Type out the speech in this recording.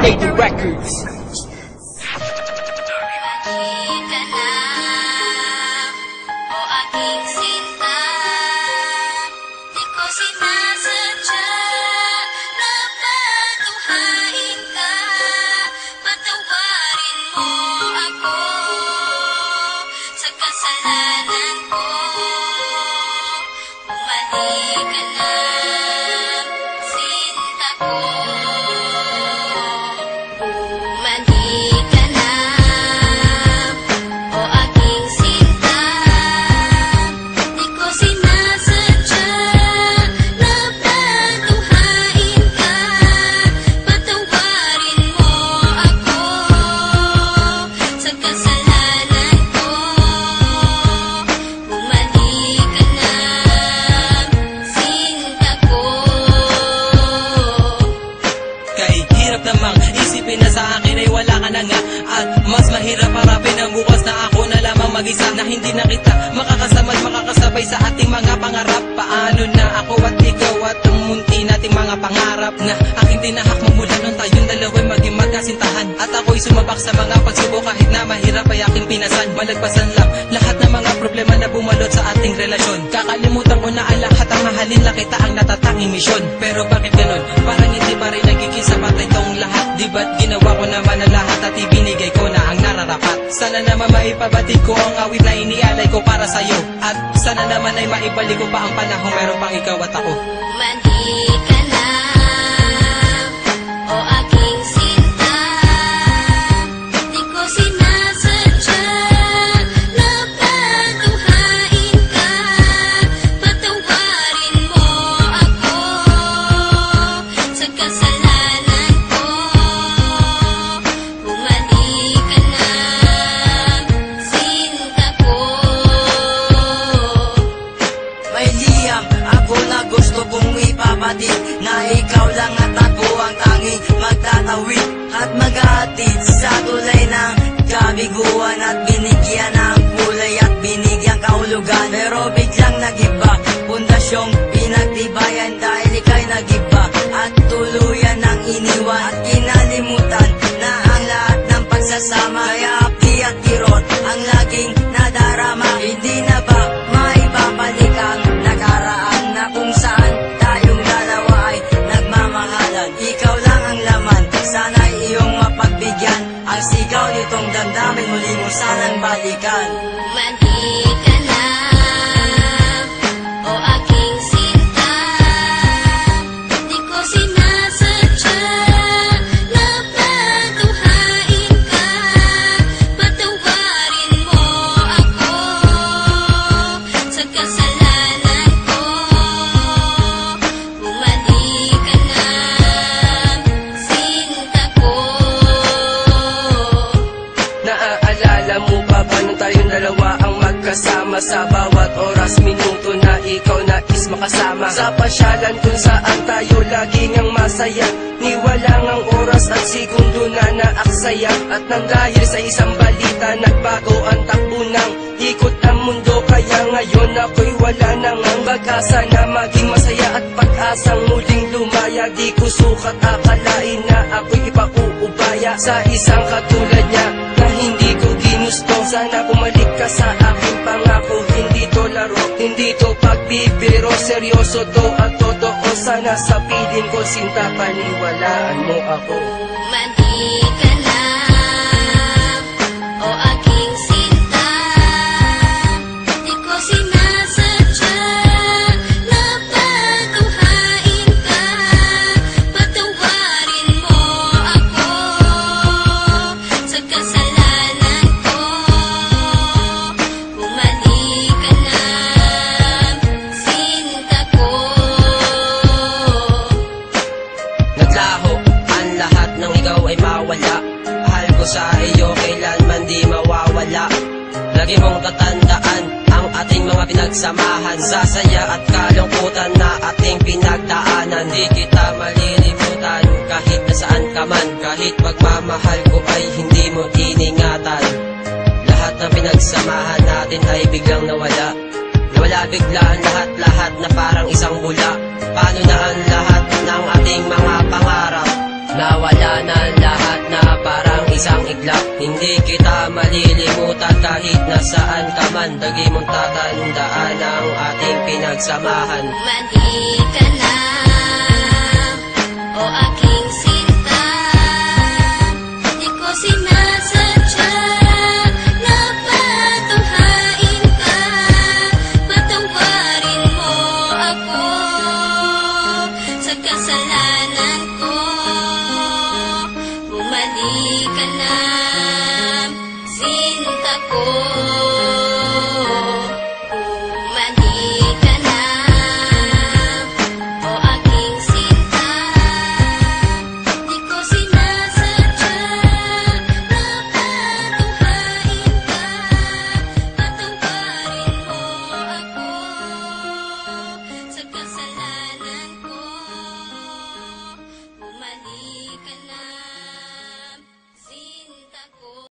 Daily Records. Isipin na sa akin ay wala ka na nga, at mas mahirap harapin ang bukas na ako na lamang mag-isa, na hindi na kita makakasama at makakasabay sa ating mga pangarap. Paano na ako at ikaw at ang munti nating mga pangarap na aking tinahak magmula nung tayong dalawa'y maging magkasintahan, at ako'y sumabak sa mga pagsubok kahit na mahirap ay aking pinasan. Malagpasan lang lahat ng mga problema na bumalot sa ating relasyon. Kakalimutan ko na ang lahat, ang mahalin lang kita ang natatanging misyon. Pero bakit ganun? Parang hindi pa rin nagiging sapat itong lahat. Di ba't ginawa ko naman ang lahat at ibinigay ko na ang nararapat? Sana naman maipabatid ko ang awit na inialay ko para sa'yo, at sana naman ay maibalik ko pa ang panahon meron pang ikaw at ako. Mandi ka na, o aking sinta. Di ko sinasadya na patuhain ka. Patawarin mo ako sa kasalanan ko. Bumalik ka na, sinta ko. May liyam ako na gusto kong ipabatid, na ikaw lang at ako ang tanging magtatawid at maghahatid sa tulay ng kabiguan, at binigyan ng kulay at binigyang kahulugan. Pero biglang nagiba, pundasyong pinagtibayan dahil ika'y nagiba at tuluyan ng iniwan, at kinalimutan na ang lahat ng pagsasama. Kaya api at kirot ang laging nadarama. Hindi na ba maibabalik ang nakaraan na kung saan tayong dalawa ay nagmamahalan? Ikaw lang ang laman, sana'y iyong mapagbigyan. Ang sigaw nitong damdamin muli mo sanang balikan. Mandi ka na, o aking sinta. Di ko sinasadya na patuhain ka. Patawarin mo ako sa kasalanan ko. Bumalik ka na, sinta ko. Naaalala mo pa ba nung tayong dalawa ang magkasama? Sa bawat oras, minuto na ikaw nais makasama. Sa pasyalan kung saan tayo laging ang masaya, niwalang ang oras at segundo na naaksaya. At nang dahil sa isang balita, nagbago ang takbo ng ikot ng mundo. Kaya ngayon ako'y wala nang ang pag-asa na maging masaya at pag-asang muling lumaya. Di ko sukat akalain na ako'y ipakuubaya sa isang katulad niya na hindi ko ginusto. Sana bumalik ka sa aking pangako, hindi to laro, hindi to pagbibiro, seryoso to at totoo. Sana sa piling ko, sinta, paniwalaan mo ako. Mandi ka na, o aking sinta. Di ko sinasadya na patuhain ka. Patawarin mo ako sa kasalanan ko. Bumalik ka na, sinta ko. Naglaho ang lahat ng ikaw ay mawala. Mahal ko sa iyo kailanman di mawawala. Lagi mong tatandaan ang ating mga pinagsamahan, sa saya at kalungkutan na ating pinagdaanan. Di kita malilimutan kahit nasaan ka man, kahit pagmamahal ko ay hindi mo iningatan. Lahat ng pinagsamahan natin ay biglang nawala. Nawala bigla ang lahat-lahat na parang isang bula. Paano na ang lahat ng ating mga pangarap? Nawala na ang lahat. isang iglap. Hindi kita malilimutan kahit nasaan ka man. Lagi mong tatandaan ang ating pinagsamahan. Mali ka na, o aking